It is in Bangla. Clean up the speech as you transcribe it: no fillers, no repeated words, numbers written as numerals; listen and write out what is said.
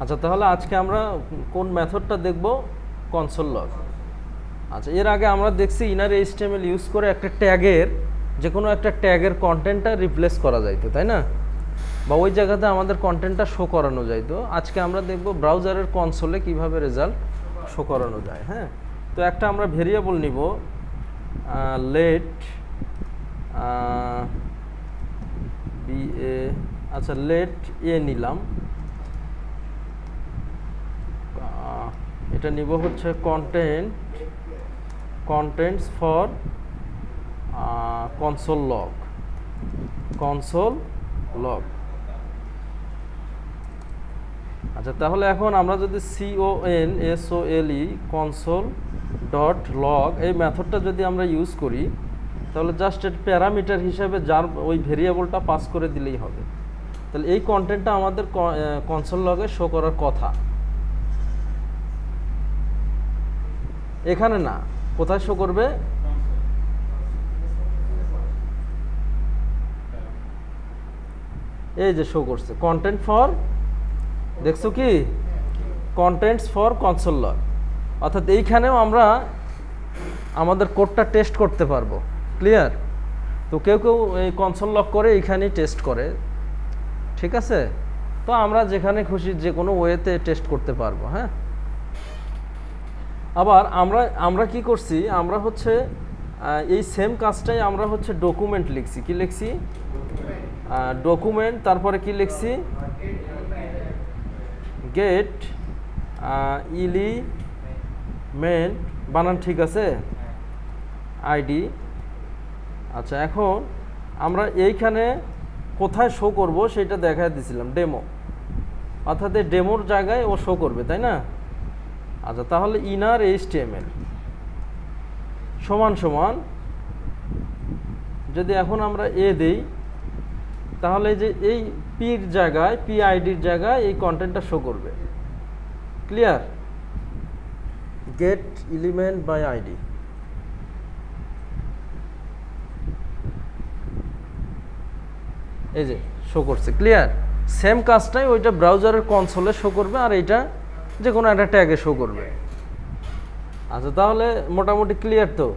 আচ্ছা, তাহলে আজকে আমরা কোন মেথডটা দেখব? Console log. আচ্ছা, এর আগে আমরা দেখছি ইনার এইচটিএমএল ইউজ করে একটা ট্যাগের, যে কোনো একটা ট্যাগের কন্টেন্টটা রিপ্লেস করা যাইতো, তাই না? বা ওই জায়গাতে আমাদের কন্টেন্টটা শো করানো যাইতো। আজকে আমরা দেখব ব্রাউজারের কনসোলে কিভাবে রেজাল্ট শো করানো যায়। হ্যাঁ, তো একটা আমরা ভেরিয়েবল নিব, লেট বি এ, আচ্ছা লেট এ নিলাম। এটা নিব হচ্ছে কন্টেন্টস ফর কনসোল লগ। আচ্ছা, তাহলে এখন আমরা যদি CONSOLE কনসোল ডট লগ এই মেথডটা যদি আমরা ইউজ করি, তাহলে জাস্ট এর প্যারামিটার হিসেবে যার ওই ভেরিয়েবলটা পাস করে দিলেই হবে। তাহলে এই কন্টেন্টটা আমাদের কনসোল লগে শো করার কথা। এখানে না, কোথায় শো করবে? এই যে শো করছে কন্টেন্ট ফর, দেখছো কি, কন্টেন্টস ফর কনসোল লগ। অর্থাৎ এইখানেও আমরা আমাদের কোডটা টেস্ট করতে পারবো। ক্লিয়ার? তো কেউ কেউ এই কনসোল লগ করে এইখানেই টেস্ট করে, ঠিক আছে? তো আমরা যেখানে খুশি যে কোনো ওয়েতে টেস্ট করতে পারবো। হ্যাঁ, আবার আমরা কি করছি, আমরা হচ্ছে এই সেম কাজটাই আমরা হচ্ছে ডকুমেন্ট লিখছি। কি লিখছি? ডকুমেন্ট, তারপরে কি লিখছি? গেট এলিমেন্ট, বানান ঠিক আছে? আইডি। আচ্ছা, এখন আমরা এইখানে কোথায় শো করব সেটা দেখায় দিছিলাম, ডেমো। অর্থাৎ এই ডেমোর জায়গায় ও শো করবে, তাই না? আচ্ছা, তাহলে ইনার এইচটিএমএল সমান সমান, যদি এখন আমরা এ দেই, তাহলে যে এই পির জায়গায়, পি আইডির জায়গায় এই কন্টেন্টটা শো করবে। Clear? Get element by ID. এই যে শো করছে। ক্লিয়ার? সেম কাজটাই ওইটা ব্রাউজারের কনসোলে শো করবে, আর এইটা যে কোনো একটা ট্যাগে শো করবে। আচ্ছা, তাহলে মোটামুটি ক্লিয়ার তো?